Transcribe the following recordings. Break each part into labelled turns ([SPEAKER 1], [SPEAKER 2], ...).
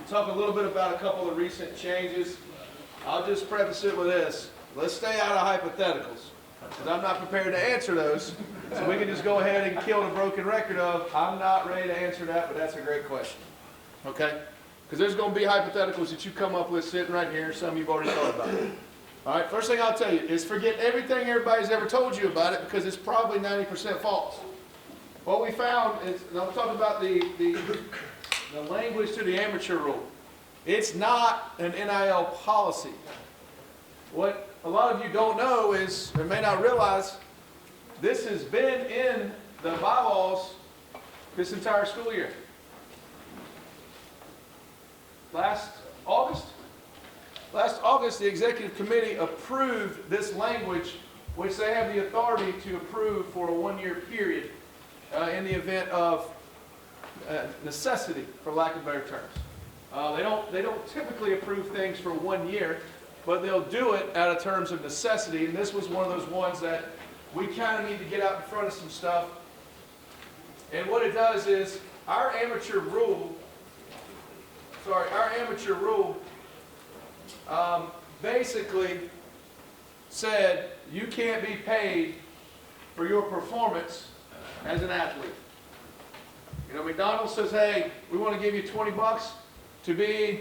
[SPEAKER 1] talk a little bit about a couple of recent changes. I'll just preface it with this. Let's stay out of hypotheticals, because I'm not prepared to answer those. So we can just go ahead and kill the broken record of, I'm not ready to answer that, but that's a great question. Okay? Because there's going to be hypotheticals that you come up with sitting right here, some you've already thought about. All right, first thing I'll tell you is forget everything everybody's ever told you about it, because it's probably 90% false. What we found is, and I'm talking about the language to the amateur rule. It's not an NIL policy. What a lot of you don't know is, or may not realize, this has been in the bylaws this entire school year. Last August, the executive committee approved this language, which they have the authority to approve for a one-year period in the event of necessity, for lack of better terms. They don't typically approve things for 1 year, but they'll do it out of terms of necessity. And this was one of those ones that we kind of need to get out in front of some stuff. And what it does is our amateur rule basically said you can't be paid for your performance as an athlete. You know, McDonald's says, hey, we want to give you $20 to be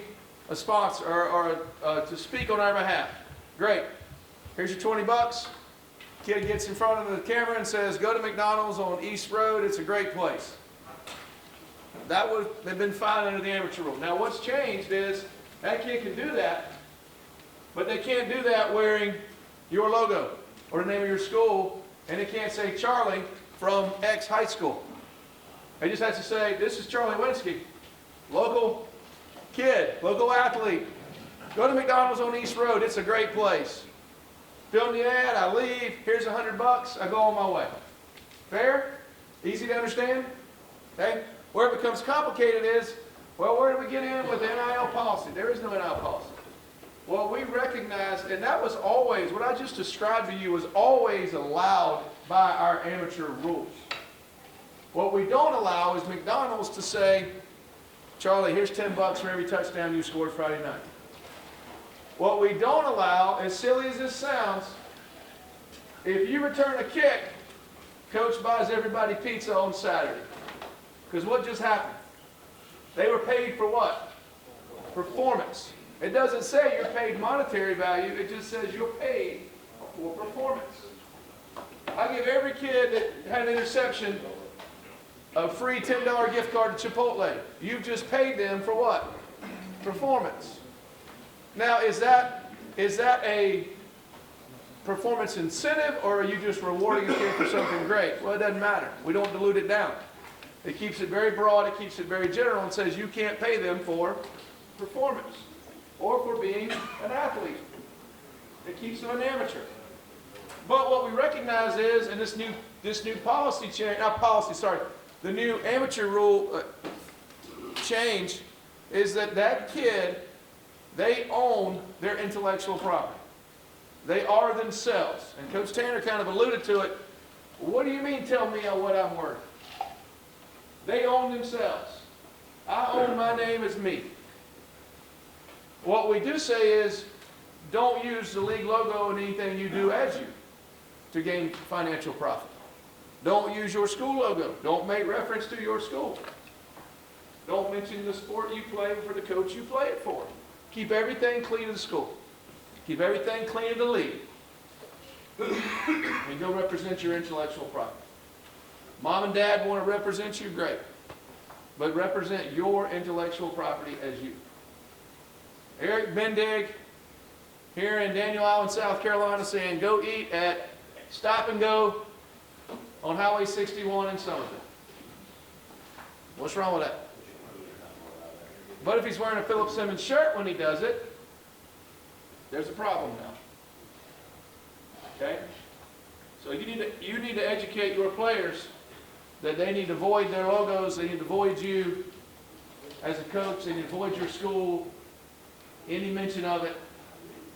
[SPEAKER 1] a sponsor or to speak on our behalf. Great. Here's your $20. Kid gets in front of the camera and says, go to McDonald's on East Road. It's a great place. They've been fine under the amateur rule. Now what's changed is that kid can do that, but they can't do that wearing your logo or the name of your school, and they can't say Charlie from X high school. They just have to say, this is Charlie Wentzky, local kid, local athlete. Go to McDonald's on East Road. It's a great place. Film the ad, I leave, here's $100, I go on my way. Fair? Easy to understand? Okay? Where it becomes complicated is, well, where do we get in with the NIL policy? There is no NIL policy. Well, we recognize, and that was always, what I just described to you was always allowed by our amateur rules. What we don't allow is McDonald's to say, Charlie, here's $10 for every touchdown you scored Friday night. What we don't allow, as silly as this sounds, if you return a kick, coach buys everybody pizza on Saturday. Because what just happened? They were paid for what? Performance. It doesn't say you're paid monetary value, it just says you're paid for performance. I give every kid that had an interception a free $10 gift card to Chipotle. You've just paid them for what? Performance. Now, is that a performance incentive, or are you just rewarding a kid for something great? Well, it doesn't matter. We don't dilute it down. It keeps it very broad, it keeps it very general, and says you can't pay them for performance or for being an athlete. It keeps them an amateur. But what we recognize is, and this new policy change, the new amateur rule change is that kid, they own their intellectual property. They are themselves. And Coach Tanner kind of alluded to it. What do you mean tell me what I'm worth? They own themselves. I own my name as me. What we do say is, don't use the league logo in anything you do as you to gain financial profit. Don't use your school logo. Don't make reference to your school. Don't mention the sport you play for the coach you play it for. Keep everything clean in the school. Keep everything clean in the league. And go represent your intellectual property. Mom and dad want to represent you, great. But represent your intellectual property as you. Eric Bendig here in Daniel Island, South Carolina, saying go eat at Stop and Go on Highway 61 in Somerville. What's wrong with that? But if he's wearing a Philip Simmons shirt when he does it, there's a problem now. Okay? So you need to educate your players that they need to void their logos, they need to void you as a coach, they need to void your school, any mention of it,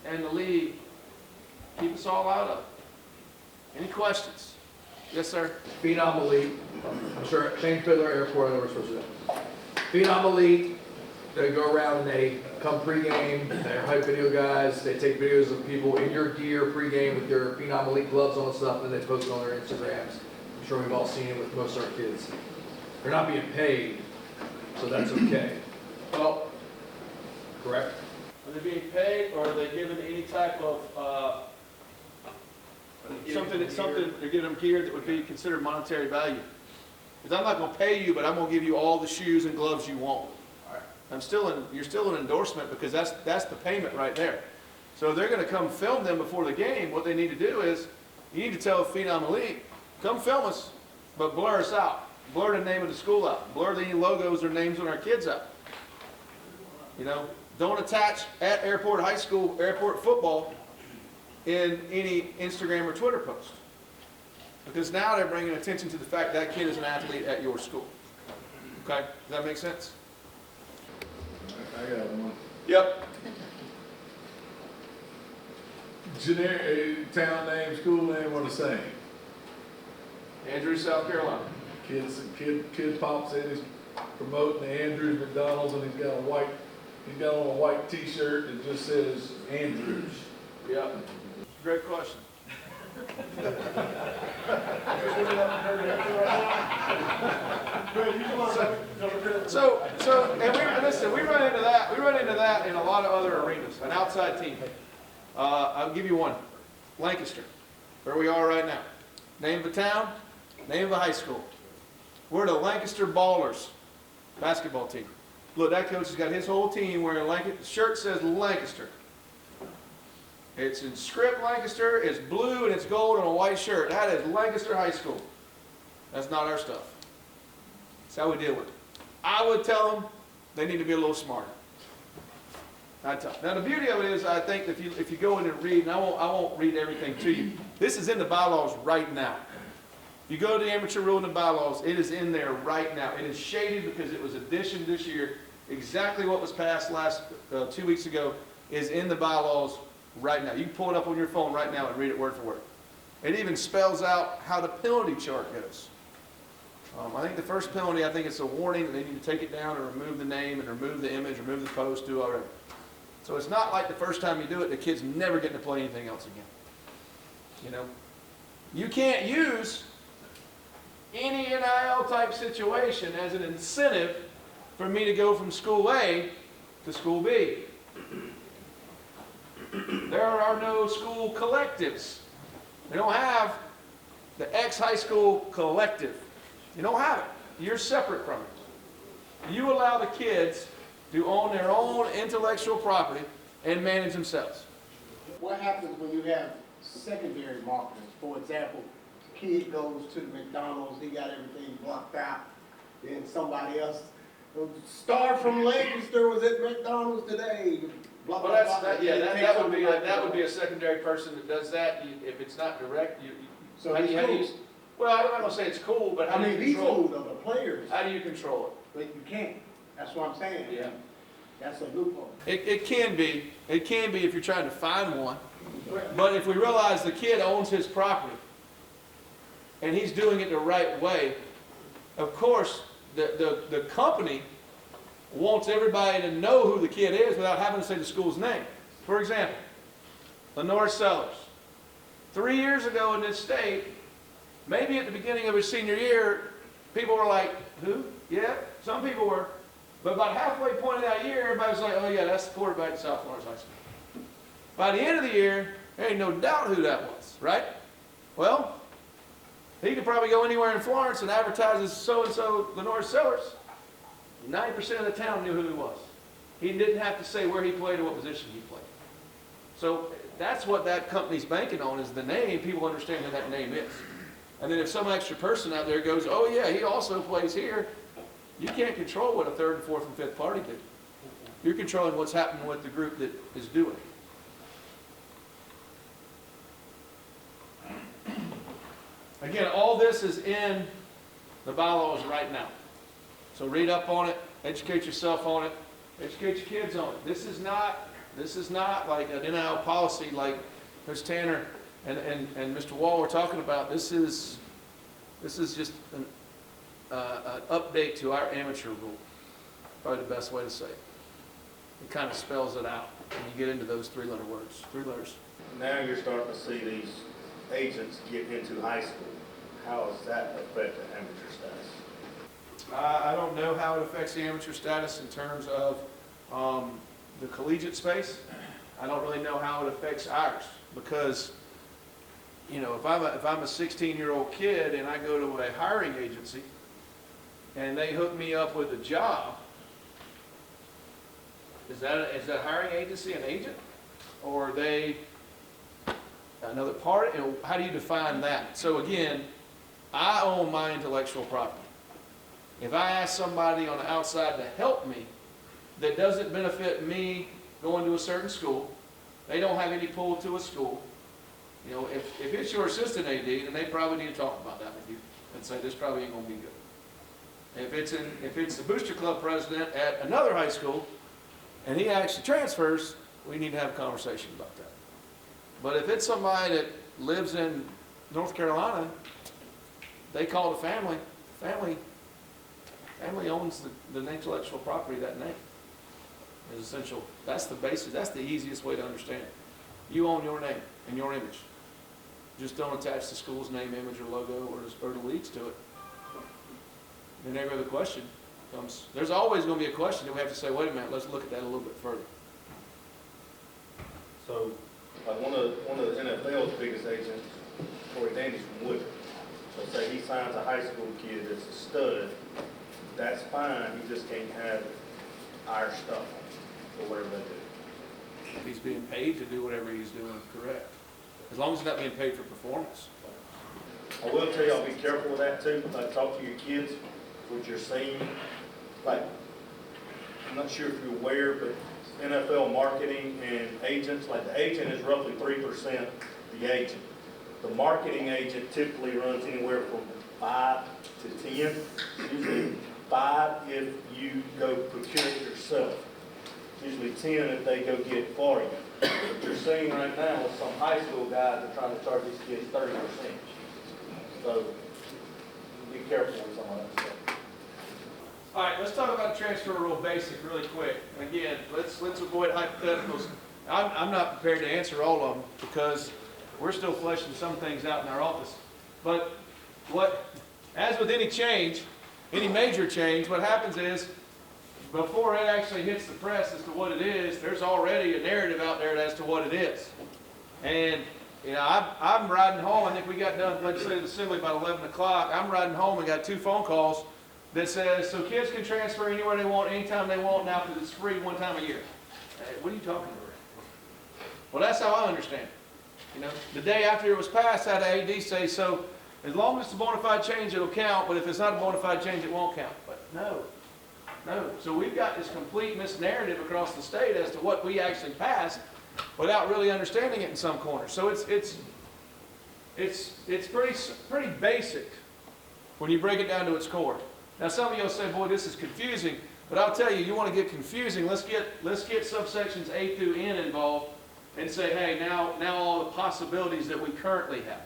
[SPEAKER 1] and the league. Keep us all out of it. Any questions? Yes, sir?
[SPEAKER 2] Phenom Elite. I'm sure James Fiddler Airport, I know we're supposed to do. Phenom Elite, they go around and they come pregame, they're hype video guys, they take videos of people in your gear pregame with their Phenom Elite gloves on and stuff, and they post it on their Instagrams. I'm sure we've all seen it with most of our kids. They're not being paid, so that's okay.
[SPEAKER 1] Well,
[SPEAKER 2] Correct?
[SPEAKER 1] are they being paid, or are they given any type of, something, they're giving them gear that would be considered monetary value? Because I'm not gonna pay you, but I'm gonna give you all the shoes and gloves you want. You're still an endorsement, because that's the payment right there. So if they're gonna come film them before the game, what they need to do is, you need to tell Phenom Elite, come film us, but blur us out. Blur the name of the school out. Blur the logos or names on our kids out. You know, don't attach at Airport High School, Airport football in any Instagram or Twitter post. Because now they're bringing attention to the fact that kid is an athlete at your school. Okay, does that make sense?
[SPEAKER 3] I got one.
[SPEAKER 1] Yep.
[SPEAKER 3] Generic town name, school name are the same.
[SPEAKER 1] Andrews, South Carolina.
[SPEAKER 3] Kid pops in, he's promoting the Andrews McDonald's, and he's got on a white T-shirt that just says Andrews.
[SPEAKER 1] Yep. Great question. And we run into that in a lot of other arenas, an outside team. I'll give you one. Lancaster, where we are right now. Name of a town, name of a high school. We're the Lancaster Ballers basketball team. Look, that coach has got his whole team wearing Lancaster. The shirt says Lancaster. It's in script Lancaster, it's blue and it's gold on a white shirt. That is Lancaster High School. That's not our stuff. That's how we deal with it. I would tell them they need to be a little smarter. I'd tell them. Now the beauty of it is, I think if you go in and read, and I won't read everything to you. This is in the bylaws right now. If you go to the amateur rule and the bylaws, it is in there right now. It is shaded because it was additioned this year. Exactly what was passed 2 weeks ago is in the bylaws right now. You can pull it up on your phone right now and read it word for word. It even spells out how the penalty chart goes. I think the first penalty, I think it's a warning that they need to take it down and remove the name and remove the image, remove the post, do whatever. So it's not like the first time you do it, the kid's never getting to play anything else again. You know, you can't use any NIL type situation as an incentive for me to go from school A to school B. There are no school collectives. They don't have the X high school collective. You don't have it. You're separate from it. You allow the kids to own their own intellectual property and manage themselves.
[SPEAKER 4] What happens when you have secondary marketers? For example, the kid goes to the McDonald's, he got everything blocked out, then somebody else, Star from Lancaster was at McDonald's today. Blah,
[SPEAKER 1] Well,
[SPEAKER 4] blah, blah.
[SPEAKER 1] that would be a secondary person that does that. If it's not direct,
[SPEAKER 4] So
[SPEAKER 1] how do
[SPEAKER 4] he's
[SPEAKER 1] you,
[SPEAKER 4] cool.
[SPEAKER 1] well, I'm not gonna say it's cool, but how do you
[SPEAKER 4] he's
[SPEAKER 1] control
[SPEAKER 4] cool
[SPEAKER 1] it?
[SPEAKER 4] though, the players,
[SPEAKER 1] How do you control
[SPEAKER 4] but you can't. That's what I'm saying.
[SPEAKER 1] it? Yeah.
[SPEAKER 4] That's a loophole.
[SPEAKER 1] It can be if you're trying to find one. But if we realize the kid owns his property and he's doing it the right way, of course, the company wants everybody to know who the kid is without having to say the school's name. For example, Lenore Sellers. 3 years ago in this state, maybe at the beginning of his senior year, people were like, who? Yeah, some people were. But about halfway point of that year, everybody was like, oh yeah, that's the quarterback at South Florence High School. By the end of the year, there ain't no doubt who that was, right? Well, he could probably go anywhere in Florence and advertise as so-and-so Lenore Sellers. 90% of the town knew who he was. He didn't have to say where he played or what position he played. So that's what that company's banking on, is the name. People understand who that name is. And then if some extra person out there goes, oh yeah, he also plays here, you can't control what a third and fourth and fifth party do. You're controlling what's happening with the group that is doing it. Again, all this is in the bylaws right now. So read up on it, educate yourself on it, educate your kids on it. This is not like an NIL policy like Ms. Tanner and Mr. Wall were talking about. This is just an update to our amateur rule. Probably the best way to say it. it kind of spells it out when you get into those three letters.
[SPEAKER 5] Now you're starting to see these agents get into high school. How does that affect the amateur status?
[SPEAKER 1] I don't know how it affects the amateur status in terms of the collegiate space. I don't really know how it affects ours because, you know, if I'm a 16-year-old kid and I go to a hiring agency and they hook me up with a job, is that hiring agency an agent, or are they another party? You know, how do you define that? So again, I own my intellectual property. If I ask somebody on the outside to help me that doesn't benefit me going to a certain school, they don't have any pull to a school. You know, if it's your assistant AD, then they probably need to talk about that with you and say this probably ain't gonna be good. If it's the booster club president at another high school and he actually transfers, we need to have a conversation about that. But if it's somebody that lives in North Carolina, they call the family owns the intellectual property of that name. Is essential. That's the basis. That's the easiest way to understand it. You own your name and your image. Just don't attach the school's name, image, or logo, or the leads to it. Then every other question comes. There's always going to be a question that we have to say, wait a minute, let's look at that a little bit further.
[SPEAKER 5] So, like one of the NFL's biggest agents, Corey Dandy's from Woodford. So say he signs a high school kid that's a stud, that's fine, he just can't have our stuff on it, or whatever they do.
[SPEAKER 1] If he's being paid to do whatever he's doing, correct. As long as he's not being paid for performance.
[SPEAKER 5] I will tell y'all, be careful with that too. Like, talk to your kids, what you're seeing. Like, I'm not sure if you're aware, but NFL marketing and agents, like the agent is roughly 3% the agent. The marketing agent typically runs anywhere from 5 to 10. Usually 5 if you go procure it yourself. Usually 10 if they go get it for you. What you're seeing right now is some high school guys are trying to charge these kids 30%. So be careful with some of that stuff.
[SPEAKER 1] All right, let's talk about transfer rule basic really quick. And again, let's avoid hypotheticals. I'm not prepared to answer all of them because we're still fleshing some things out in our office. But as with any change, any major change, what happens is before it actually hits the press as to what it is, there's already a narrative out there as to what it is. And you know, I'm riding home. I think we got done legislative assembly about 11 o'clock. I'm riding home and got 2 phone calls that says, so kids can transfer anywhere they want, anytime they want now because it's free 1 time a year. Hey, what are you talking about? Well, that's how I understand it. You know, the day after it was passed, I had an AD say, so as long as it's a bona fide change, it'll count, but if it's not a bona fide change, it won't count. But no. So we've got this complete misnarrative across the state as to what we actually passed without really understanding it in some corners. So it's pretty basic when you break it down to its core. Now some of you will say, boy, this is confusing, but I'll tell you, you want to get confusing, let's get subsections A through N involved and say, hey, now all the possibilities that we currently have.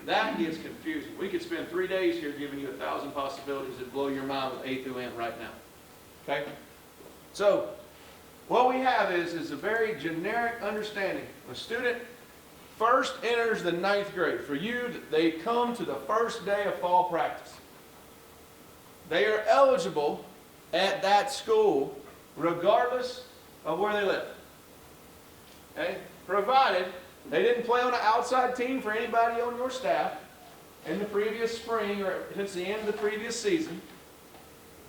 [SPEAKER 1] That gets confusing. We could spend 3 days here giving you 1,000 possibilities that blow your mind with A through N right now. Okay? So, what we have is a very generic understanding. A student first enters the 9th grade. For you, they come to the first day of fall practice. They are eligible at that school regardless of where they live. Okay? Provided they didn't play on an outside team for anybody on your staff in the previous spring or since the end of the previous season.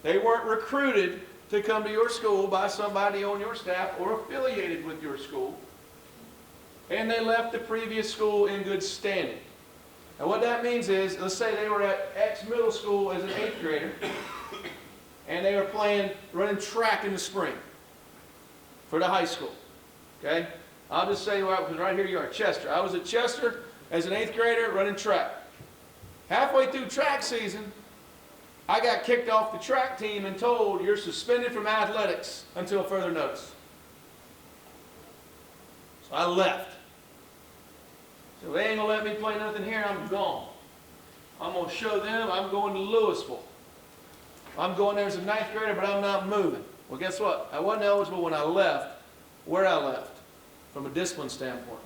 [SPEAKER 1] They weren't recruited to come to your school by somebody on your staff or affiliated with your school. And they left the previous school in good standing. Now what that means is, let's say they were at X middle school as an 8th grader, and they were running track in the spring for the high school. Okay? I'll just say, because right here you are, Chester. I was at Chester as an 8th grader running track. Halfway through track season, I got kicked off the track team and told you're suspended from athletics until further notice. So I left. So they ain't going to let me play nothing here, I'm gone. I'm going to show them I'm going to Louisville. I'm going there as a 9th grader, but I'm not moving. Well, guess what? I wasn't eligible when I left, where I left, from a discipline standpoint.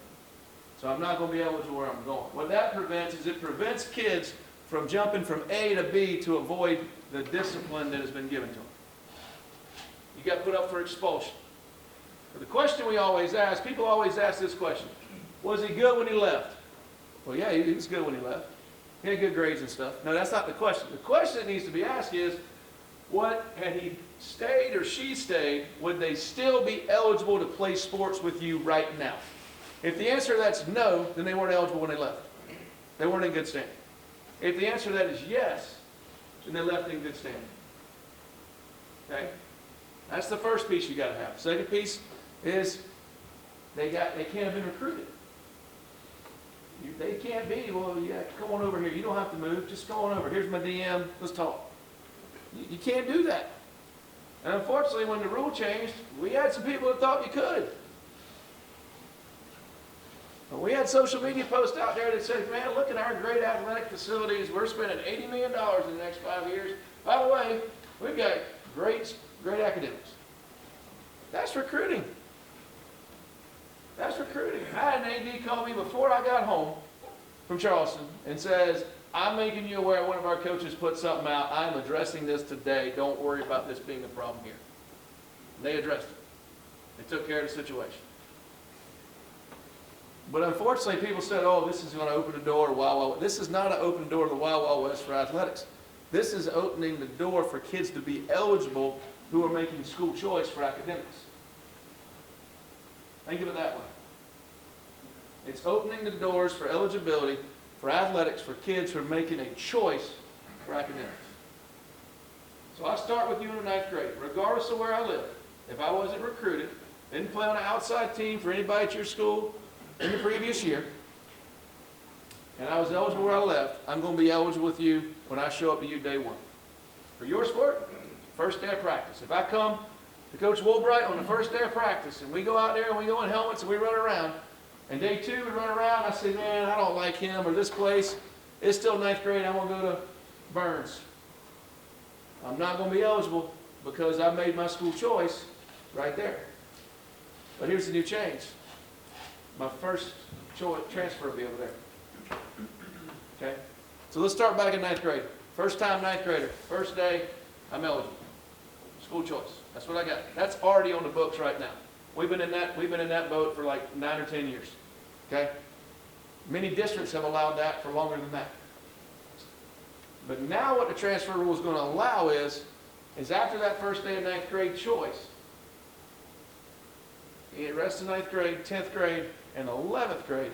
[SPEAKER 1] So I'm not going to be eligible where I'm going. What that prevents is it prevents kids from jumping from A to B to avoid the discipline that has been given to them. You got put up for expulsion. But the question we always ask, people always ask this question: was he good when he left? Well, yeah, he was good when he left. He had good grades and stuff. No, that's not the question. The question that needs to be asked is, what, had he stayed or she stayed, would they still be eligible to play sports with you right now? If the answer to that's no, then they weren't eligible when they left. They weren't in good standing. If the answer to that is yes, then they left in good standing. Okay? That's the first piece you got to have. Second piece is they can't have been recruited. They can't be, well, yeah, come on over here. You don't have to move. Just go on over. Here's my DM. Let's talk. You can't do that. And unfortunately, when the rule changed, we had some people that thought you could. But we had social media posts out there that said, man, look at our great athletic facilities. We're spending $80 million in the next 5 years. By the way, we've got great academics. That's recruiting. That's recruiting. I had an AD call me before I got home from Charleston and says, I'm making you aware one of our coaches put something out. I'm addressing this today. Don't worry about this being a problem here. And they addressed it. They took care of the situation. But unfortunately, people said, oh, this is going to open the door to Wild Wild West. This is not an open door to the Wild Wild West for athletics. This is opening the door for kids to be eligible who are making school choice for academics. Think of it that way. It's opening the doors for eligibility for athletics for kids who are making a choice for academics. So I start with you in the 9th grade, regardless of where I live. If I wasn't recruited, didn't play on an outside team for anybody at your school in the previous year, and I was eligible where I left, I'm going to be eligible with you when I show up to you day one. For your sport, first day of practice. If I come to Coach Woolbright on the first day of practice, and we go out there and we go in helmets and we run around, and day 2 we run around, I say, man, I don't like him or this place. It's still 9th grade, I'm going to go to Burns. I'm not going to be eligible because I made my school choice right there. But here's the new change. My first choice transfer will be over there. Okay? So let's start back in 9th grade. First time 9th grader. First day, I'm eligible. School choice. That's what I got. That's already on the books right now. We've been in that boat for like 9 or 10 years. Okay? Many districts have allowed that for longer than that. But now what the transfer rule is going to allow is after that first day of 9th grade choice, the rest of 9th grade, 10th grade, and 11th grade,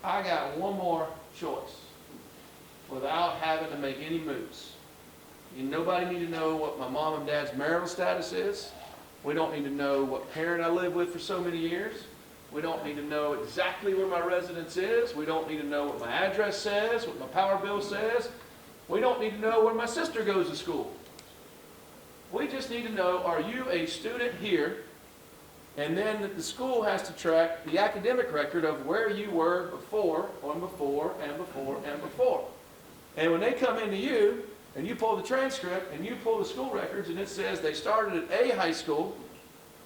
[SPEAKER 1] I got one more choice without having to make any moves. Nobody need to know what my mom and dad's marital status is. We don't need to know what parent I lived with for so many years. We don't need to know exactly where my residence is. We don't need to know what my address says, what my power bill says. We don't need to know where my sister goes to school. We just need to know, are you a student here? And then the school has to track the academic record of where you were before, and before, and before, and before. And when they come into you, and you pull the transcript, and you pull the school records, and it says they started at A high school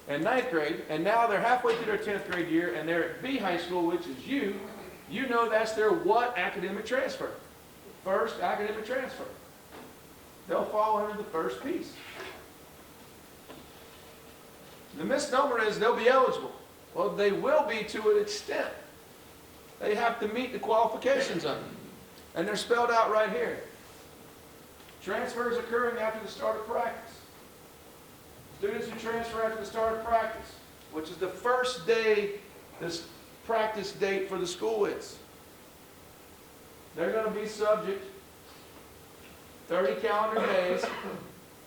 [SPEAKER 1] in 9th grade, and now they're halfway through their 10th grade year, and they're at B high school, which is you know that's their what academic transfer? First academic transfer. They'll fall under the first piece. The misnomer is they'll be eligible. Well, they will be to an extent. They have to meet the qualifications of it. And they're spelled out right here. Transfers occurring after the start of practice. Students who transfer after the start of practice, which is the first day this practice date for the school is. They're going to be subject 30 calendar days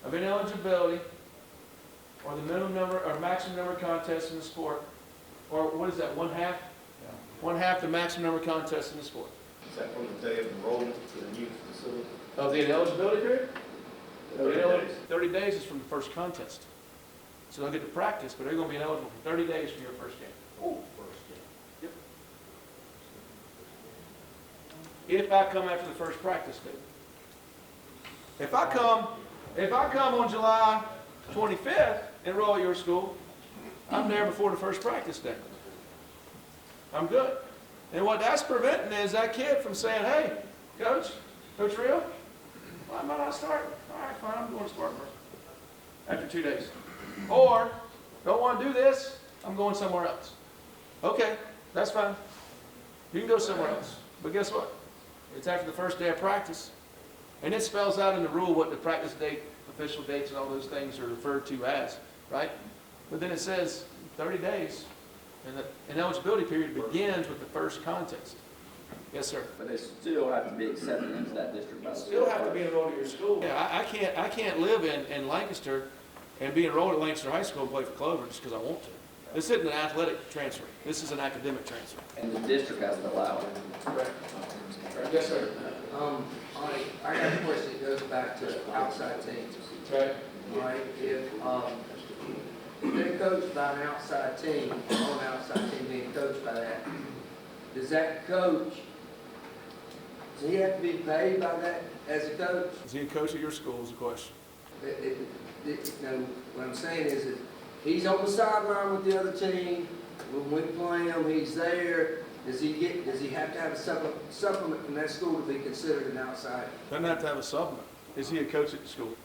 [SPEAKER 1] of ineligibility, or the minimum number or maximum number of contests in the sport, or what is that, 1/2? Yeah. 1/2 the maximum number of contests in the sport.
[SPEAKER 5] Is that from the day of enrollment to the new facility?
[SPEAKER 1] Of the ineligibility period?
[SPEAKER 5] 30 days.
[SPEAKER 1] 30 days is from the first contest. So they'll get to practice, but they're going to be ineligible for 30 days from your first game.
[SPEAKER 5] Oh, first game.
[SPEAKER 1] Yep. If I come after the first practice day. If I come on July 25th, enroll at your school, I'm there before the first practice day. I'm good. And what that's preventing is that kid from saying, hey, Coach Real, why am I not starting? All right, fine, I'm going to Spartanburg after 2 days. Or, don't want to do this, I'm going somewhere else. Okay, that's fine. You can go somewhere else. But guess what? It's after the first day of practice. And it spells out in the rule what the practice date, official dates, and all those things are referred to as, right? But then it says 30 days, and the ineligibility period begins with the first contest. Yes, sir.
[SPEAKER 6] But they still have to be accepted into that district.
[SPEAKER 1] You still have to be enrolled at your school. Yeah, I can't live in Lancaster and be enrolled at Lancaster High School and play for Clover just because I want to. This isn't an athletic transfer. This is an academic transfer.
[SPEAKER 6] And the district has to allow it.
[SPEAKER 1] Correct. Yes, sir.
[SPEAKER 7] I got a question that goes back to outside teams.
[SPEAKER 1] Right.
[SPEAKER 7] Right, if they're coached by an outside team, on an outside team being coached by that, does that coach, does he have to be paid by that as a coach?
[SPEAKER 1] Is he a coach at your school is the question.
[SPEAKER 7] What I'm saying is that he's on the sideline with the other team, when we play him, he's there, does he have to have a supplement from that school to be considered an outside?
[SPEAKER 1] Doesn't have to have a supplement. Is he a coach at the school?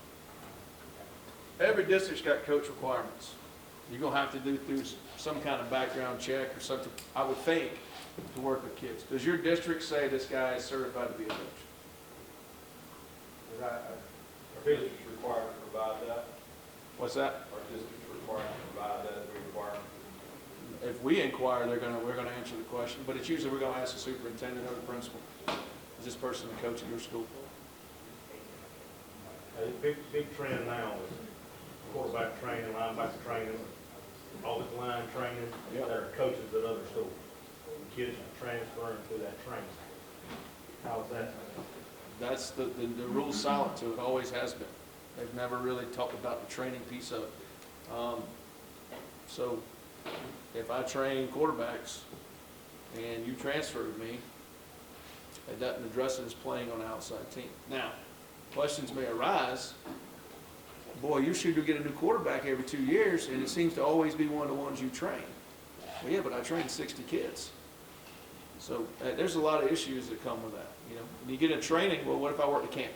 [SPEAKER 1] Every district's got coach requirements. You're going to have to do through some kind of background check or something, I would think, to work with kids. Does your district say this guy is certified to be a coach?
[SPEAKER 8] Our district's required to provide that.
[SPEAKER 1] What's that?
[SPEAKER 8] Our district's required to provide that as we require.
[SPEAKER 1] If we inquire, we're gonna answer the question, but it's usually we're gonna ask the superintendent or the principal. Is this person a coach at your school?
[SPEAKER 8] A big trend now is quarterback training, linebacker training, offensive line training.
[SPEAKER 1] Yep.
[SPEAKER 8] There are coaches at other schools. Kids are transferring through that training. How's that?
[SPEAKER 1] That's the rule's silent to it, always has been. They've never really talked about the training piece of it. So if I train quarterbacks and you transferred me, it doesn't address it as playing on an outside team. Now, questions may arise. Boy, you should get a new quarterback every 2 years, and it seems to always be one of the ones you train. Well, yeah, but I trained 60 kids. So there's a lot of issues that come with that. You know, when you get in training, well, what if I work the camp?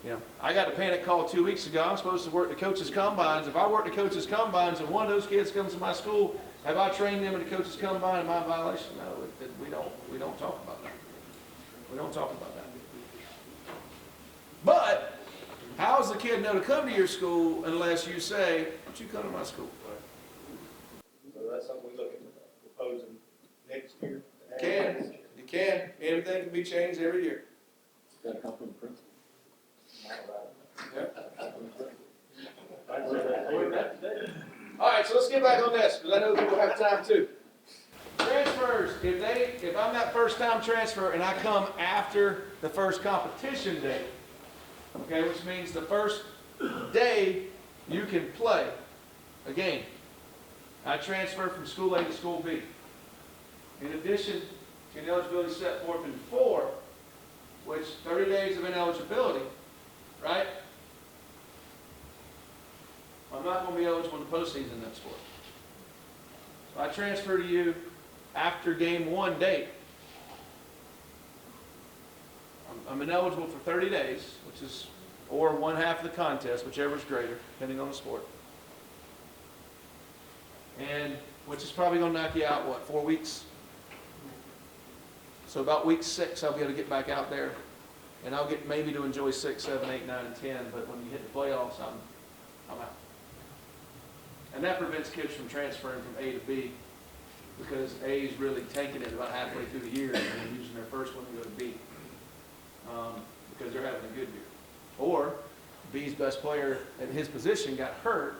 [SPEAKER 1] You know, I got a panic call 2 weeks ago. I'm supposed to work the coaches' combines. If I work the coaches' combines and one of those kids comes to my school, have I trained them in the coaches' combine? Am I in violation? No, we don't talk about that. We don't talk about that. But how does the kid know to come to your school unless you say, "Why don't you come to my school?"
[SPEAKER 5] So that's something we look at proposing next year.
[SPEAKER 1] You can. Everything can be changed every year.
[SPEAKER 6] Gotta come from the principal.
[SPEAKER 1] All right, so let's get back on this, because I know people have time too. Transfers, if I'm that first time transfer and I come after the first competition day, okay, which means the first day you can play a game. I transfer from school A to school B. In addition to ineligibility set forth in 4, which 30 days of ineligibility, right? I'm not going to be eligible in the postseason in that sport. So I transfer to you after game 1 date. I'm ineligible for 30 days, which is, or 1/2 of the contest, whichever is greater, depending on the sport. And which is probably going to knock you out, what, 4 weeks? So about week 6, I'll be able to get back out there, and I'll get maybe to enjoy 6, 7, 8, 9, and 10. But when you hit the playoffs, I'm out. And that prevents kids from transferring from A to B, because A is really tanking it about halfway through the year and they're using their first one to go to B, because they're having a good year. Or B's best player at his position got hurt,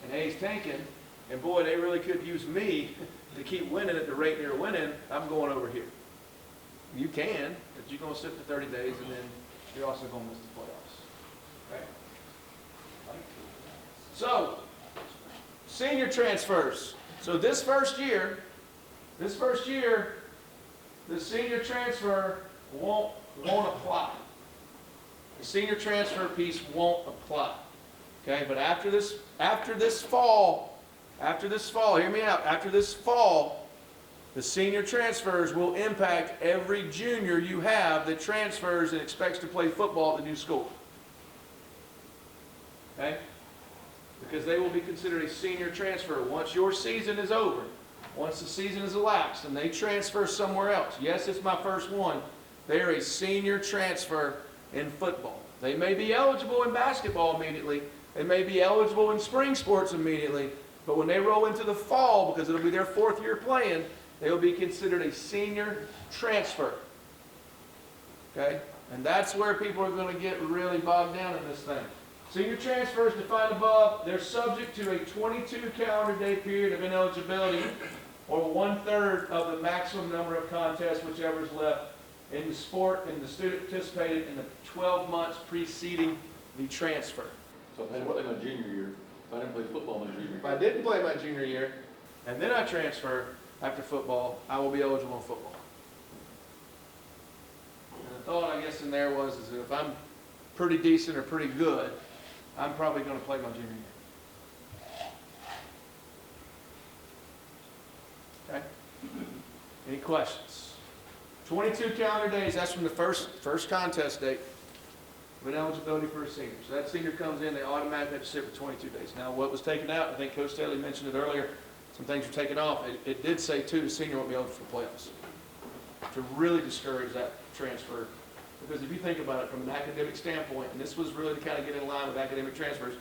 [SPEAKER 1] and A's tanking, and boy, they really could use me to keep winning at the rate they're winning. I'm going over here. You can, but you're going to sit for 30 days, and then you're also going to miss the playoffs. Okay? So, senior transfers. So this first year, the senior transfer won't apply. The senior transfer piece won't apply. Okay, but after this fall, hear me out, after this fall, the senior transfers will impact every junior you have that transfers and expects to play football at the new school. Okay? Because they will be considered a senior transfer once your season is over, once the season is elapsed, and they transfer somewhere else. Yes, it's my first one. They are a senior transfer in football. They may be eligible in basketball immediately. They may be eligible in spring sports immediately. But when they roll into the fall, because it'll be their 4th year playing, they will be considered a senior transfer. Okay? And that's where people are going to get really bogged down in this thing. Senior transfers defined above, they're subject to a 22 calendar day period of ineligibility, or 1/3 of the maximum number of contests, whichever is left in the sport, and the student participated in the 12 months preceding the transfer.
[SPEAKER 9] So if I didn't play my junior year, if I didn't play football my junior
[SPEAKER 1] If
[SPEAKER 9] year,
[SPEAKER 1] I didn't play my junior year, and then I transfer after football, I will be eligible in football. And the thought, I guess, in there was, is that if I'm pretty decent or pretty good, I'm probably going to play my junior year. Okay? Any questions? 22 calendar days, that's from the first contest date of ineligibility for a senior. So that senior comes in, they automatically have to sit for 22 days. Now, what was taken out, I think Coach Staley mentioned it earlier, some things were taken off. It did say, too, the senior won't be eligible for playoffs, to really discourage that transfer. Because if you think about it from an academic standpoint, and this was really to kind of get in line with academic transfers,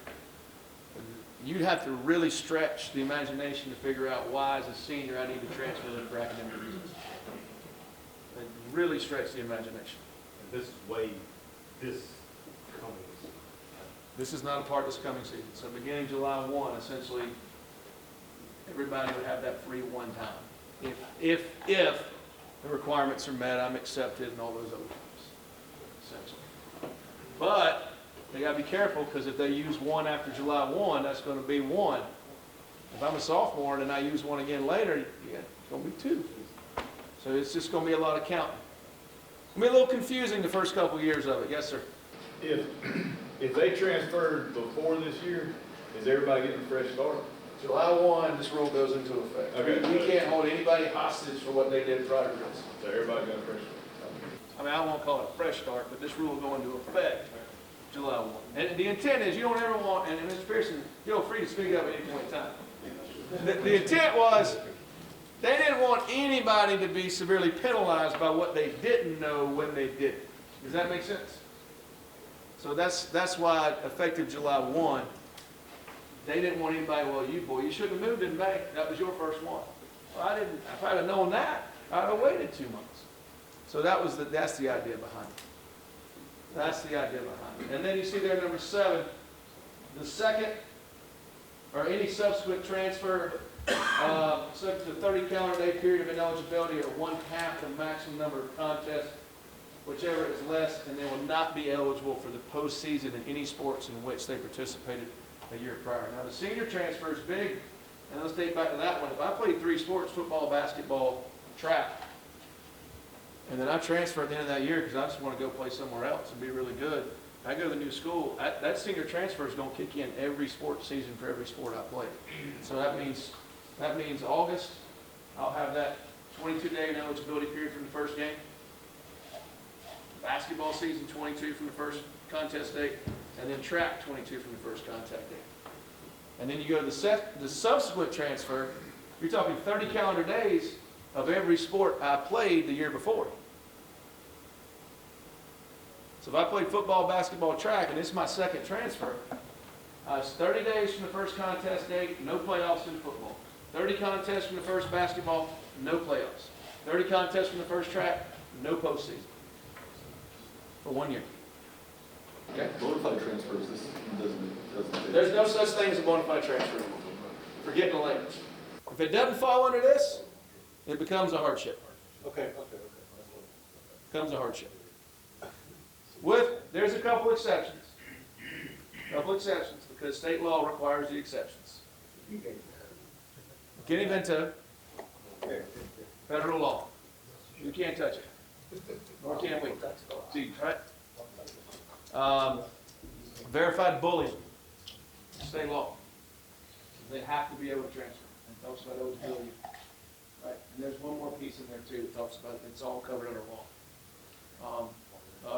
[SPEAKER 1] you'd have to really stretch the imagination to figure out why, as a senior, I need to transfer in for academic reasons. And really stretch the imagination.
[SPEAKER 8] And this is way, this coming.
[SPEAKER 1] This is not a part of this coming season. So beginning July 1, essentially, everybody would have that free one time. If the requirements are met, I'm accepted, and all those other things, essentially. But they got to be careful, because if they use one after July 1, that's going to be one. If I'm a sophomore and I use one again later, yeah, it's going to be two. So it's just going to be a lot of counting. It's going to be a little confusing the first couple of years of it. Yes, sir?
[SPEAKER 3] If they transferred before this year, is everybody getting a fresh start?
[SPEAKER 1] July 1, this rule goes into effect.
[SPEAKER 3] Okay.
[SPEAKER 1] We can't hold anybody hostage for what they did prior to this.
[SPEAKER 3] So everybody got a fresh start?
[SPEAKER 1] I mean, I won't call it a fresh start, but this rule will go into effect July 1. And the intent is, you don't ever want, and Mr. Pearson, you're free to speak up at any point in time. The intent was, they didn't want anybody to be severely penalized by what they didn't know when they did it. Does that make sense? So that's why, effective July 1, they didn't want anybody, well, you shouldn't have moved in May. That was your first one. Well, I didn't. If I'd have known that, I'd have waited 2 months. So that's the idea behind it. That's the idea behind it. And then you see there, number 7, the second or any subsequent transfer subject to the 30 calendar day period of ineligibility, or 1/2 the maximum number of contests, whichever is less, and they will not be eligible for the postseason in any sports in which they participated a year prior. Now, the senior transfer is big, and let's date back to that one. If I played 3 sports, football, basketball, track, and then I transfer at the end of that year because I just want to go play somewhere else and be really good, I go to the new school, that senior transfer is going to kick in every sports season for every sport I play. So that means August, I'll have that 22-day ineligibility period from the first game. Basketball season, 22 from the first contest date, and then track, 22 from the first contact date. And then you go to the subsequent transfer, you're talking 30 calendar days of every sport I played the year before. So if I played football, basketball, track, and it's my second transfer, it's 30 days from the first contest date, no playoffs in football. 30 contests from the first basketball, no playoffs. 30 contests from the first track, no postseason. For 1 year. Okay?
[SPEAKER 9] bona fide transfers, this doesn't.
[SPEAKER 1] There's no such thing as a bona fide transfer. Forget the language. If it doesn't fall under this, it becomes a hardship.
[SPEAKER 8] Okay.
[SPEAKER 1] Becomes a hardship. There's a couple exceptions. Because state law requires the exceptions. Kenny Vento, federal law. You can't touch it. Nor can we. See, right? Verified bullying. state law. They have to be able to transfer. It talks about eligibility. Right, and there's one more piece in there too that talks about, it's all covered under law.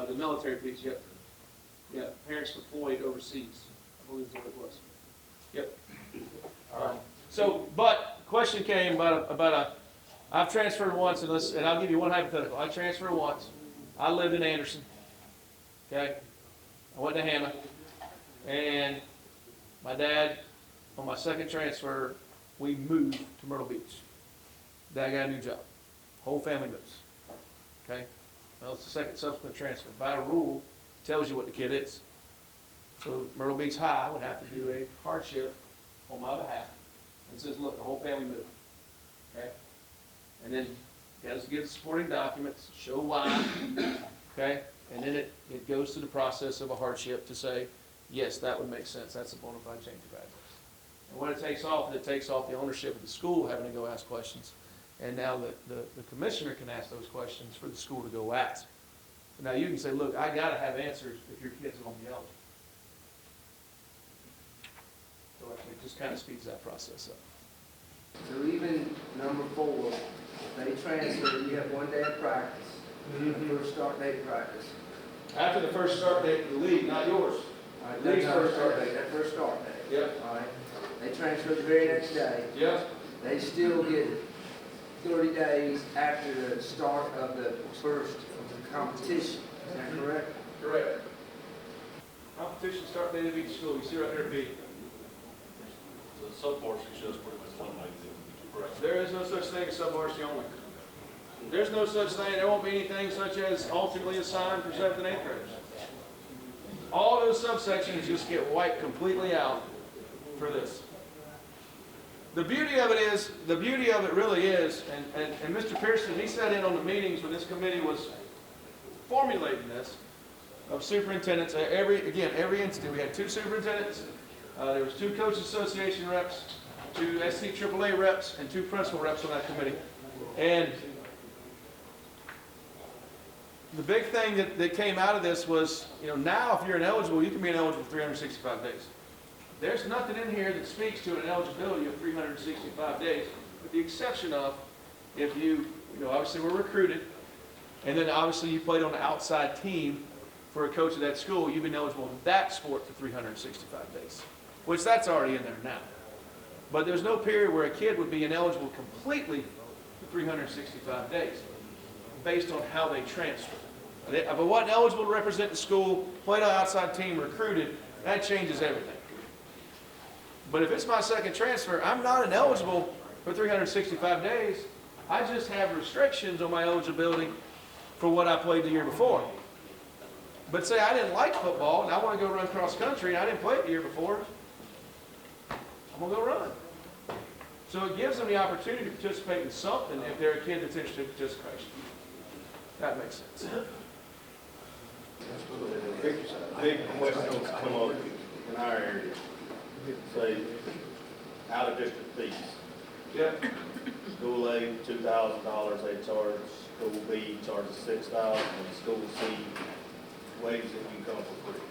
[SPEAKER 1] The military piece, yep. Yeah, parents deployed overseas, I believe is what it was. Yep. So, but, question came about I've transferred once, and I'll give you one hypothetical. I transferred once. I lived in Anderson. Okay? I went to Hannah. And my dad, on my second transfer, we moved to Myrtle Beach. Dad got a new job. Whole family moves. Okay? Well, it's the second subsequent transfer. By rule, it tells you what the kid is. So Myrtle Beach High would have to do a hardship on my behalf. And says, look, the whole family moved. Okay? And then you got to give the supporting documents, show why. Okay? And then it goes through the process of a hardship to say, yes, that would make sense. That's a bona fide change of address. And when it takes off the ownership of the school having to go ask questions. And now the commissioner can ask those questions for the school to go ask. Now you can say, look, I got to have answers if your kid's going to be eligible. So it just kind of speeds that process up.
[SPEAKER 7] So even number 4, if they transfer, you have 1 day of practice, the first start date of practice.
[SPEAKER 1] After the first start date of the league, not yours.
[SPEAKER 7] All right,
[SPEAKER 1] League's
[SPEAKER 7] that's
[SPEAKER 1] first start date.
[SPEAKER 7] that first start date.
[SPEAKER 1] Yep.
[SPEAKER 7] All right, they transfer the very next day.
[SPEAKER 1] Yep.
[SPEAKER 7] They still get 30 days after the start of the first competition. Is that correct?
[SPEAKER 1] Correct. Competition start date of each school. You see right there, B.
[SPEAKER 9] The sub-varsity shows pretty much eliminated it, correct?
[SPEAKER 1] There is no such thing as sub-varsity only. There's no such thing, there won't be anything such as alternately assigned for 7th and 8th graders. All those subsections just get wiped completely out for this. The beauty of it really is, and Mr. Pearson, he sat in on the meetings when this committee was formulating this, of superintendents. Every entity, we had 2 superintendents, there was 2 coaches association reps, 2 SCHSL reps, and 2 principal reps on that committee. And the big thing that came out of this was, now if you're ineligible, you can be ineligible for 365 days. There's nothing in here that speaks to an eligibility of 365 days, with the exception of if you obviously were recruited, and then obviously you played on the outside team for a coach of that school, you've been eligible in that sport for 365 days, which that's already in there now. But there's no period where a kid would be ineligible completely for 365 days based on how they transfer. If I wasn't eligible to represent the school, played on an outside team, recruited, that changes everything. But if it's my second transfer, I'm not ineligible for 365 days. I just have restrictions on my eligibility for what I played the year before. But say I didn't like football and I want to go run cross country and I didn't play it the year before, I'm going to go run. So it gives them the opportunity to participate in something if they're a kid that's interested in participation. That makes sense.
[SPEAKER 5] Big questions come up in our area, say, out of district fees.
[SPEAKER 1] Yep.
[SPEAKER 5] School A, $2,000 they charge, school B charges $6,000, and school C, ways that you can come for free.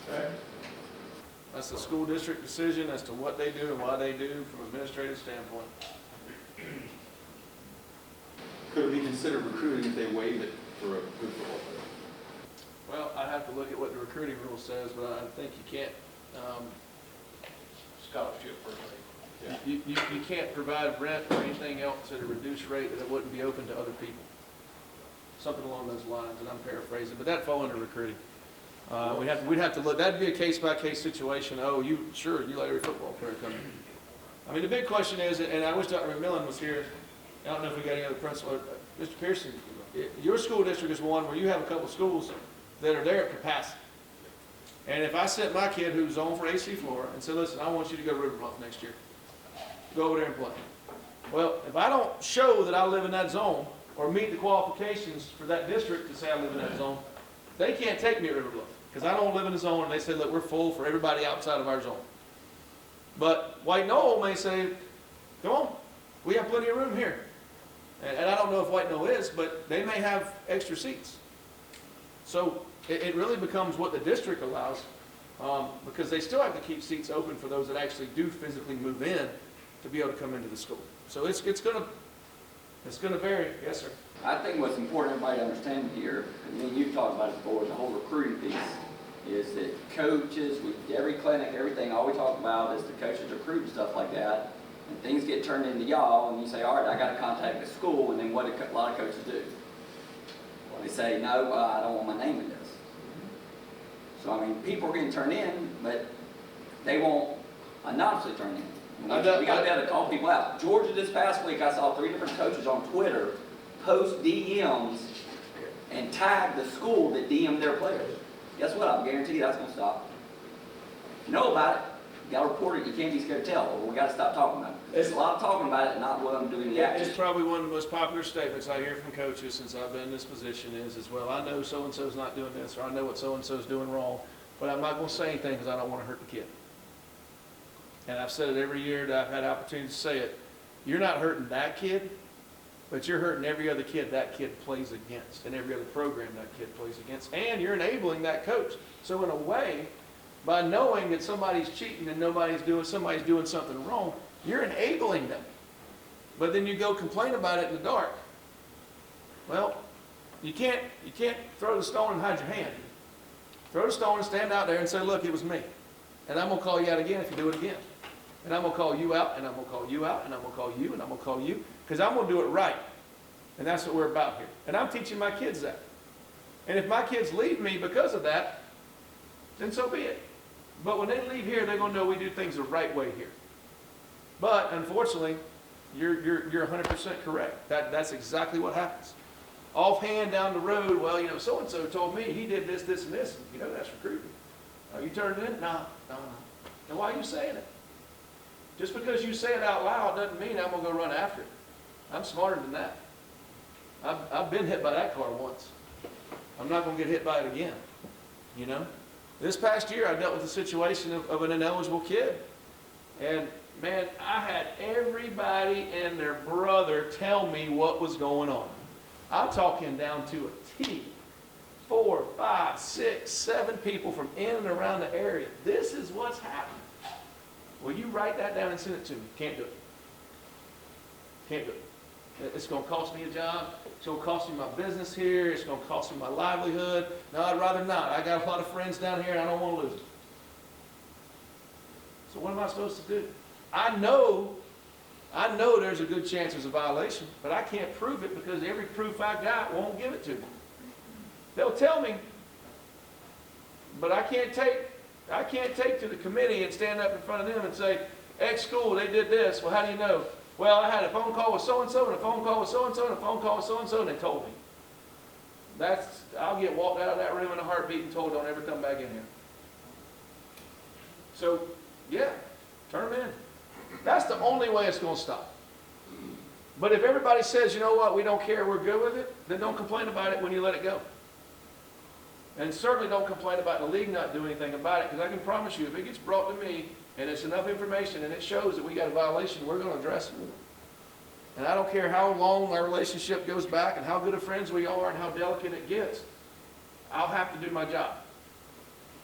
[SPEAKER 1] Okay. That's the school district decision as to what they do and why they do from an administrative standpoint.
[SPEAKER 9] Could it be considered recruiting if they waive it for a good football player?
[SPEAKER 1] Well, I'd have to look at what the recruiting rule says, but I think you can't,
[SPEAKER 9] Scholarship for a
[SPEAKER 1] you can't provide rent or anything else at a reduced rate that it wouldn't be open to other people. Something along those lines, and I'm paraphrasing, but that'd fall under recruiting. We'd have to look, that'd be a case-by-case situation. Oh, you let every football player come in. I mean, the big question is, and I wish Dr. McMillan was here, I don't know if we got any other principal, Mr. Pearson, your school district is one where you have a couple of schools that are there at capacity. And if I sent my kid who's on for AC Flora and said, listen, I want you to go to River Bluff next year. Go over there and play. Well, if I don't show that I live in that zone or meet the qualifications for that district to say I live in that zone, they can't take me at River Bluff because I don't live in the zone, and they say, look, we're full for everybody outside of our zone. But White Knoll may say, come on, we have plenty of room here. And I don't know if White Knoll is, but they may have extra seats. So it really becomes what the district allows Because they still have to keep seats open for those that actually do physically move in to be able to come into the school. So it's gonna vary. Yes, sir.
[SPEAKER 6] I think what's important everybody to understand here, and me and you've talked about it before, the whole recruiting piece, is that coaches, every clinic, everything, all we talk about is the coaches recruit and stuff like that. And things get turned into y'all, and you say, all right, I got to contact the school, and then what do a lot of coaches do? They say, no, I don't want my name in this. So, I mean, people are getting turned in, but they won't anonymously turn in. We got to be able to call people out. Georgia, this past week, I saw 3 different coaches on Twitter post DMs and tag the school that DM'd their players. Guess what? I guarantee you that's going to stop. If you know about it, you got to report it. You can't be scared to tell, or we got to stop talking about it. There's a lot of talking about it and not willing to do any action.
[SPEAKER 1] It's probably one of the most popular statements I hear from coaches since I've been in this position is, well, I know so-and-so's not doing this, or I know what so-and-so's doing wrong, but I'm not going to say anything because I don't want to hurt the kid. And I've said it every year that I've had opportunity to say it. You're not hurting that kid, but you're hurting every other kid that kid plays against and every other program that kid plays against. And you're enabling that coach. So in a way, by knowing that somebody's cheating and somebody's doing something wrong, you're enabling them. But then you go complain about it in the dark. Well, you can't throw the stone and hide your hand. Throw the stone and stand out there and say, look, it was me. And I'm going to call you out again if you do it again. And I'm going to call you out, and I'm going to call you out, and I'm going to call you, and I'm going to call you, because I'm going to do it right. And that's what we're about here. And I'm teaching my kids that. And if my kids leave me because of that, then so be it. But when they leave here, they're going to know we do things the right way here. But unfortunately, you're 100% correct. That's exactly what happens. Offhand down the road, well, you know, so-and-so told me he did this, this, and this. You know, that's recruiting. Are you turned it in? No. Then why are you saying it? Just because you say it out loud doesn't mean I'm going to go run after it. I'm smarter than that. I've been hit by that car once. I'm not going to get hit by it again. You know? This past year, I dealt with a situation of an ineligible kid. And, man, I had everybody and their brother tell me what was going on. I'm talking down to a T. 4, 5, 6, 7 people from in and around the area. This is what's happening. Will you write that down and send it to me? Can't do it. Can't do it. It's going to cost me a job. It's going to cost me my business here. It's going to cost me my livelihood. No, I'd rather not. I got a lot of friends down here and I don't want to lose them. So what am I supposed to do? I know there's a good chance there's a violation, but I can't prove it because every proof I got won't give it to me. They'll tell me, but I can't take to the committee and stand up in front of them and say, X school, they did this. Well, how do you know? Well, I had a phone call with so-and-so, and a phone call with so-and-so, and a phone call with so-and-so, and they told me. I'll get walked out of that room in a heartbeat and told don't ever come back in here. So, yeah, turn them in. That's the only way it's going to stop. But if everybody says, you know what, we don't care, we're good with it, then don't complain about it when you let it go. And certainly don't complain about the league not doing anything about it, because I can promise you, if it gets brought to me and it's enough information and it shows that we got a violation, we're going to address it. And I don't care how long our relationship goes back and how good of friends we are and how delicate it gets. I'll have to do my job.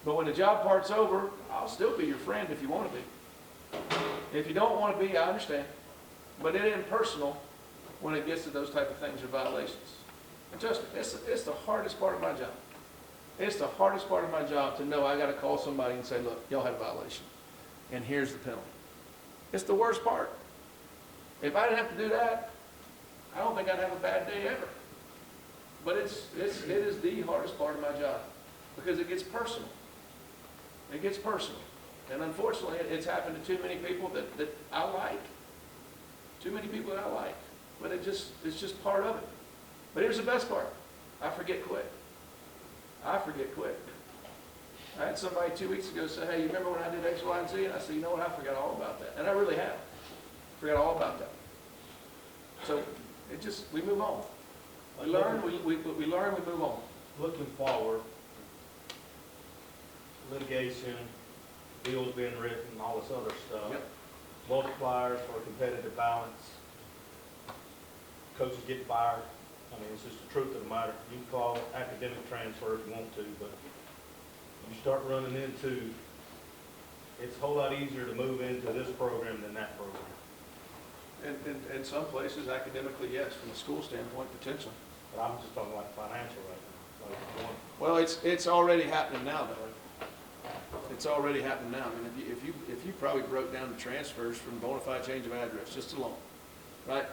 [SPEAKER 1] But when the job part's over, I'll still be your friend if you want to be. If you don't want to be, I understand. But it isn't personal when it gets to those type of things or violations. And trust me, it's the hardest part of my job. It's the hardest part of my job to know I got to call somebody and say, look, y'all had a violation, and here's the penalty. It's the worst part. If I didn't have to do that, I don't think I'd have a bad day ever. But it is the hardest part of my job because it gets personal. It gets personal. And unfortunately, it's happened to too many people that I like. Too many people that I like. But it's just part of it. But here's the best part. I forget quick. I forget quick. I had somebody 2 weeks ago say, hey, you remember when I did X, Y, and Z? And I said, you know what, I forgot all about that. And I really have. Forgot all about that. So we move on. We learn, we learn, we move on.
[SPEAKER 8] Looking forward, litigation, bills being written, all this other stuff.
[SPEAKER 1] Yep.
[SPEAKER 8] Multipliers for competitive balance. Coaches get fired. I mean, it's just the truth of the matter. You can call academic transfer if you want to, but you start running into, it's a whole lot easier to move into this program than that program.
[SPEAKER 1] And some places academically, yes, from a school standpoint, potentially.
[SPEAKER 8] But I'm just talking like financial right now. Like one,
[SPEAKER 1] Well, it's already happening now, though. It's already happening now. I mean, if you probably broke down the transfers from bona fide change of address, just alone, right?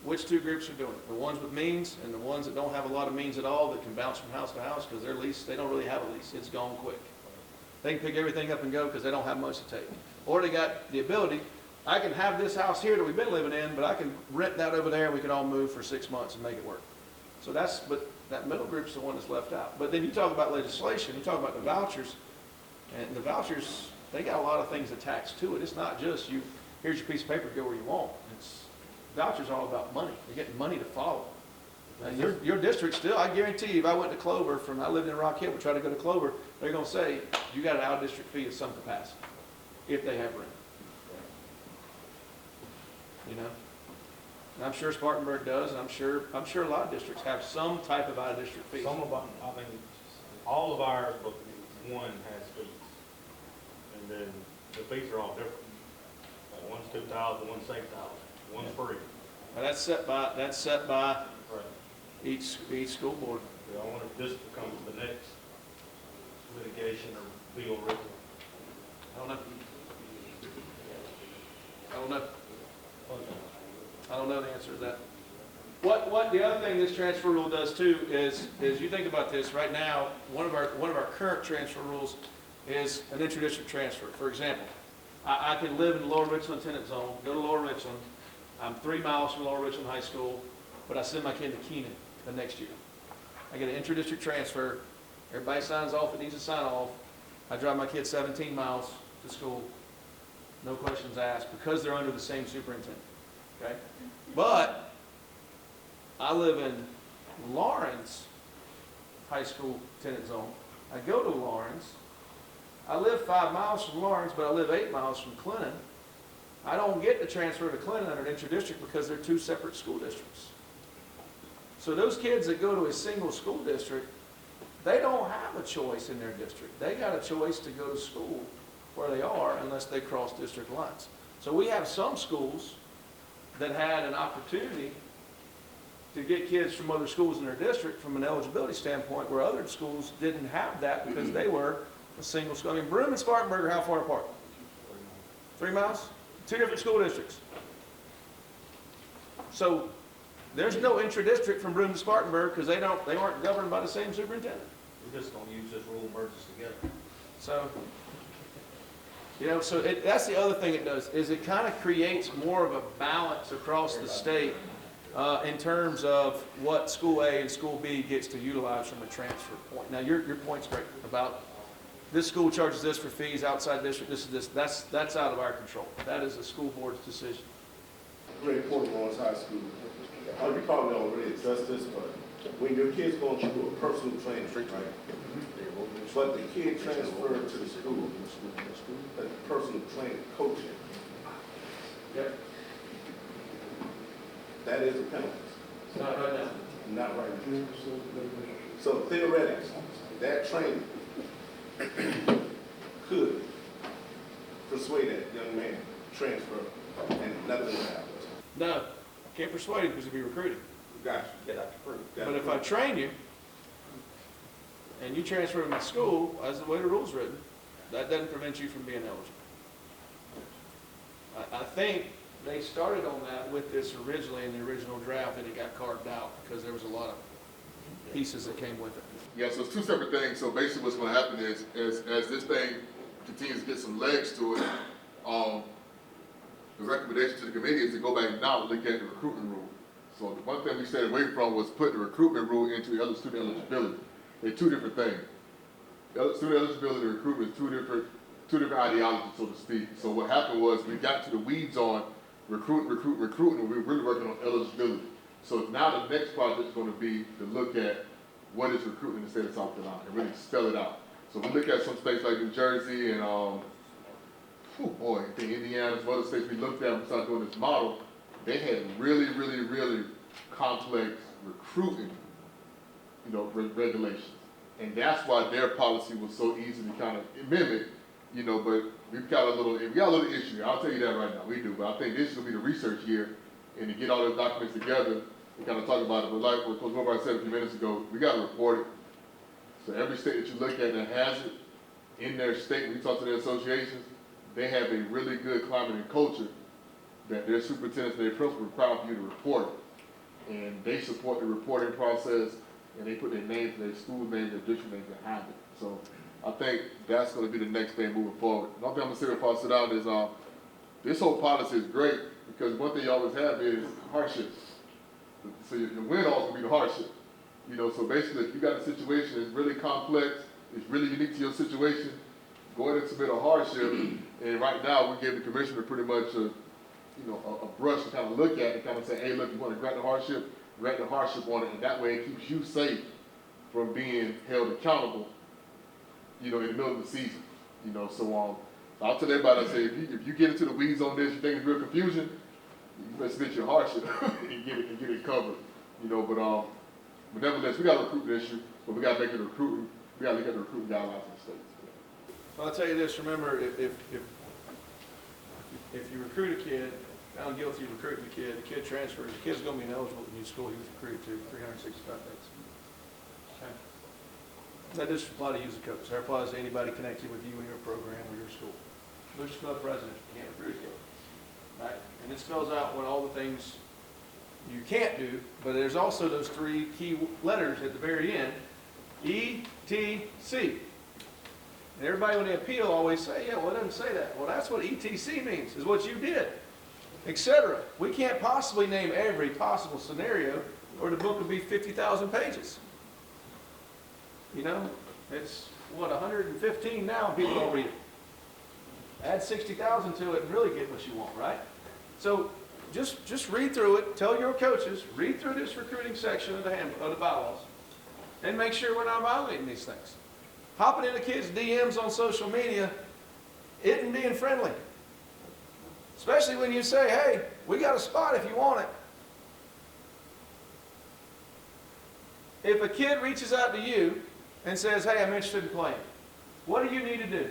[SPEAKER 1] Which two groups are doing it? The ones with means and the ones that don't have a lot of means at all that can bounce from house to house because their lease, they don't really have a lease. It's gone quick. They can pick everything up and go because they don't have much to take. Or they got the ability, I can have this house here that we've been living in, but I can rent that over there and we can all move for 6 months and make it work. So but that middle group's the one that's left out. But then you talk about legislation, you talk about the vouchers, and the vouchers, they got a lot of things attached to it. It's not just here's your piece of paper, go where you want. Vouchers are all about money. You're getting money to follow. And your district still, I guarantee you, if I went to Clover I lived in Rock Hill, but tried to go to Clover, they're gonna say, you got an out-of-district fee of some capacity, if they have rent. You know? And I'm sure Spartanburg does, and I'm sure a lot of districts have some type of out-of-district fee.
[SPEAKER 8] some of them, I think, all of ours, but one has fees. And then the fees are all different. One's 2,000, one's 6,000, one's free.
[SPEAKER 1] Now that's set by
[SPEAKER 8] Right.
[SPEAKER 1] each school board.
[SPEAKER 8] I wonder if this becomes the next litigation or bill written.
[SPEAKER 1] I don't know. I don't know the answer to that. What the other thing this transfer rule does too is you think about this right now, one of our current transfer rules is an inter-district transfer. For example, I can live in Lower Richland tenant zone, go to Lower Richland, I'm 3 miles from Lower Richland High School, but I send my kid to Keenan the next year. I get an inter-district transfer, everybody signs off, it needs to sign off. I drive my kid 17 miles to school, no questions asked, because they're under the same superintendent, okay? But I live in Lawrence High School tenant zone. I go to Lawrence. I live 5 miles from Lawrence, but I live 8 miles from Clinton. I don't get to transfer to Clinton under an inter-district because they're two separate school districts. So those kids that go to a single school district, they don't have a choice in their district. They got a choice to go to school where they are unless they cross district lines. So we have some schools that had an opportunity to get kids from other schools in their district from an eligibility standpoint, where other schools didn't have that because they were a single school. I mean, Broome and Spartanburg are how far apart? 3 miles? 2 different school districts. So there's no intra-district from Broome to Spartanburg because they weren't governed by the same superintendent.
[SPEAKER 8] We're just gonna use this rule, merge this together.
[SPEAKER 1] So, you know, that's the other thing it does, is it kind of creates more of a balance across the state in terms of what school A and school B gets to utilize from a transfer point. Now, your point's great about this school charges this for fees, outside district, this is this. That's out of our control. That is the school board's decision.
[SPEAKER 10] Very important Lawrence High School. You probably already addressed this, but when your kid's going through a personal training, right? But the kid transferred to the school, that personal training coaching.
[SPEAKER 1] Yep.
[SPEAKER 10] That is a penalty.
[SPEAKER 1] Not right now.
[SPEAKER 10] Not right now. So theoretically, that training could persuade that young man to transfer and nothing will happen.
[SPEAKER 1] No, can't persuade him because he'll be recruited.
[SPEAKER 10] Gotcha.
[SPEAKER 1] But if I train you, and you transfer to my school, as the way the rule's written, that doesn't prevent you from being eligible. I think they started on that with this originally in the original draft, and it got carved out because there was a lot of pieces that came with it.
[SPEAKER 11] Yeah, so it's two separate things. So basically what's gonna happen is, as this thing continues to get some legs to it, the recommendation to the committee is to go back now and look at the recruitment rule. So the one thing we stayed away from was putting the recruitment rule into the other student eligibility. They're two different things. The other student eligibility and recruitment is two different ideologies, so to speak. So what happened was we got to the weeds on recruiting, and we were really working on eligibility. So now the next project is going to be to look at what is recruitment in the state of South Carolina and really spell it out. So we look at some states like New Jersey and I think Indiana, some other states we looked at and we started doing this model. They had really, really, really complex recruiting, regulations. And that's why their policy was so easy to kind of mimic, you know, but we got a little issue. I'll tell you that right now, we do. But I think this will be the research year, and to get all those documents together and kind of talk about it. But like what Coach Wilbur said a few minutes ago, we got to report it. So every state that you look at that has it in their state, when you talk to their associations, they have a really good climate and culture that their superintendents and their principals require for you to report it. And they support the reporting process, and they put their names, their school names, their district names behind it. So I think that's going to be the next thing moving forward. Another thing I'm going to say before I sit down is this whole policy is great because one thing you always have is hardship. So your win always going to be the hardship. You know, so basically if you got a situation that's really complex, it's really unique to your situation, go ahead and submit a hardship. And right now we gave the commissioner pretty much a brush to kind of look at and kind of say, hey, look, you want to grant the hardship on it, and that way it keeps you safe from being held accountable, you know, in the middle of the season. You know, so I'll tell everybody, I say, if you get into the weeds on this, you think it's real confusion, you better submit your hardship and get it covered. You know, but nevertheless, we got a recruitment issue, but we got to look at the recruitment guidelines in the states.
[SPEAKER 1] Well, I'll tell you this, remember, if you recruit a kid, found guilty of recruiting a kid, the kid transfers, the kid's going to be ineligible to the new school he was recruited to 365 days. Okay? That doesn't apply to you as a coach. That applies to anybody connected with you and your program or your school. Booster Club president, you can't recruit a kid. Right? And it spells out what all the things you can't do, but there's also those three key letters at the very end, ETC. And everybody, when they appeal, always say, yeah, well, it doesn't say that. Well, that's what ETC means, is what you did, etc. We can't possibly name every possible scenario, or the book would be 50,000 pages. You know, it's, 115 now, and people don't read it. Add 60,000 to it and really get what you want, right? So just read through it, tell your coaches, read through this recruiting section of the bylaws, and make sure we're not violating these things. Hopping into kids' DMs on social media isn't being friendly. Especially when you say, hey, we got a spot if you want it. If a kid reaches out to you and says, hey, I'm interested in playing, what do you need to do?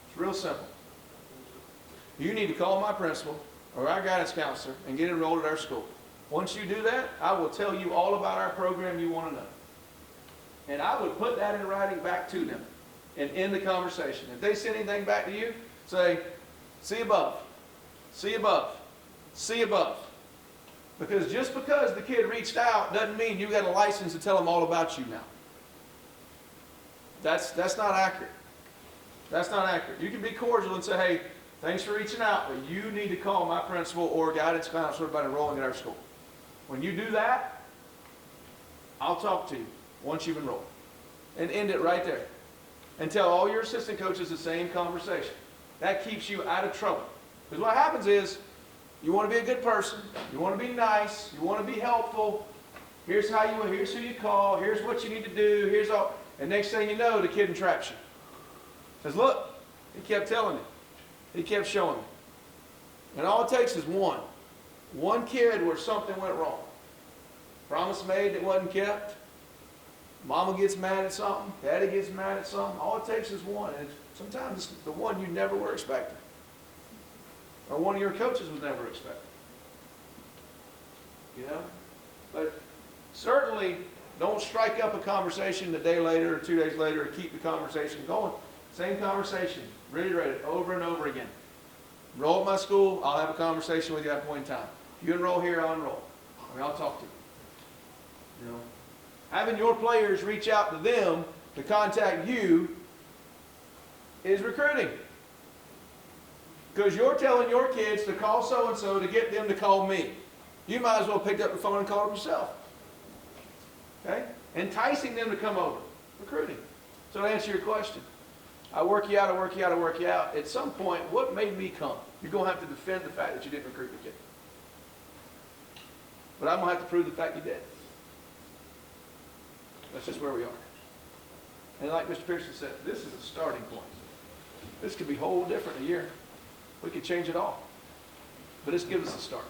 [SPEAKER 1] It's real simple. You need to call my principal or our guidance counselor and get enrolled at our school. Once you do that, I will tell you all about our program you want to know. And I would put that in writing back to them and end the conversation. If they send anything back to you, say, see above, see above, see above. Because just because the kid reached out doesn't mean you got a license to tell them all about you now. That's not accurate. That's not accurate. You can be cordial and say, hey, thanks for reaching out, but you need to call my principal or guidance counselor about enrolling at our school. When you do that, I'll talk to you once you've enrolled. And end it right there. And tell all your assistant coaches the same conversation. That keeps you out of trouble. Because what happens is, you want to be a good person, you want to be nice, you want to be helpful. Here's who you call, here's what you need to do, here's all. And next thing you know, the kid entraps you. Says, look, he kept telling me. He kept showing me. And all it takes is one kid where something went wrong. Promise made that wasn't kept. Mama gets mad at something. Daddy gets mad at something. All it takes is one. And sometimes it's the one you never were expecting. Or one of your coaches was never expecting. You know? But certainly don't strike up a conversation a day later or 2 days later and keep the conversation going. Same conversation. Reiterate it over and over again. Enroll at my school, I'll have a conversation with you at that point in time. If you enroll here, I'll enroll. I mean, I'll talk to you. You know? Having your players reach out to them to contact you is recruiting. Because you're telling your kids to call so-and-so to get them to call me. You might as well pick up the phone and call them yourself. Okay? Enticing them to come over. Recruiting. So to answer your question, I work you out, I work you out, I work you out. At some point, what made me come? You're going to have to defend the fact that you didn't recruit the kid. But I'm going to have to prove the fact you did. That's just where we are. And like Mr. Pearson said, this is a starting point. This could be whole different in a year. We could change it all. But this gives us a start.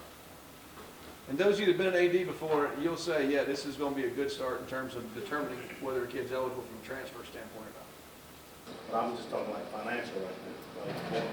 [SPEAKER 1] And those of you that have been an AD before, you'll say, yeah, this is gonna be a good start in terms of determining whether a kid's eligible from a transfer standpoint or not.
[SPEAKER 5] But I'm just talking like financial right now. Like,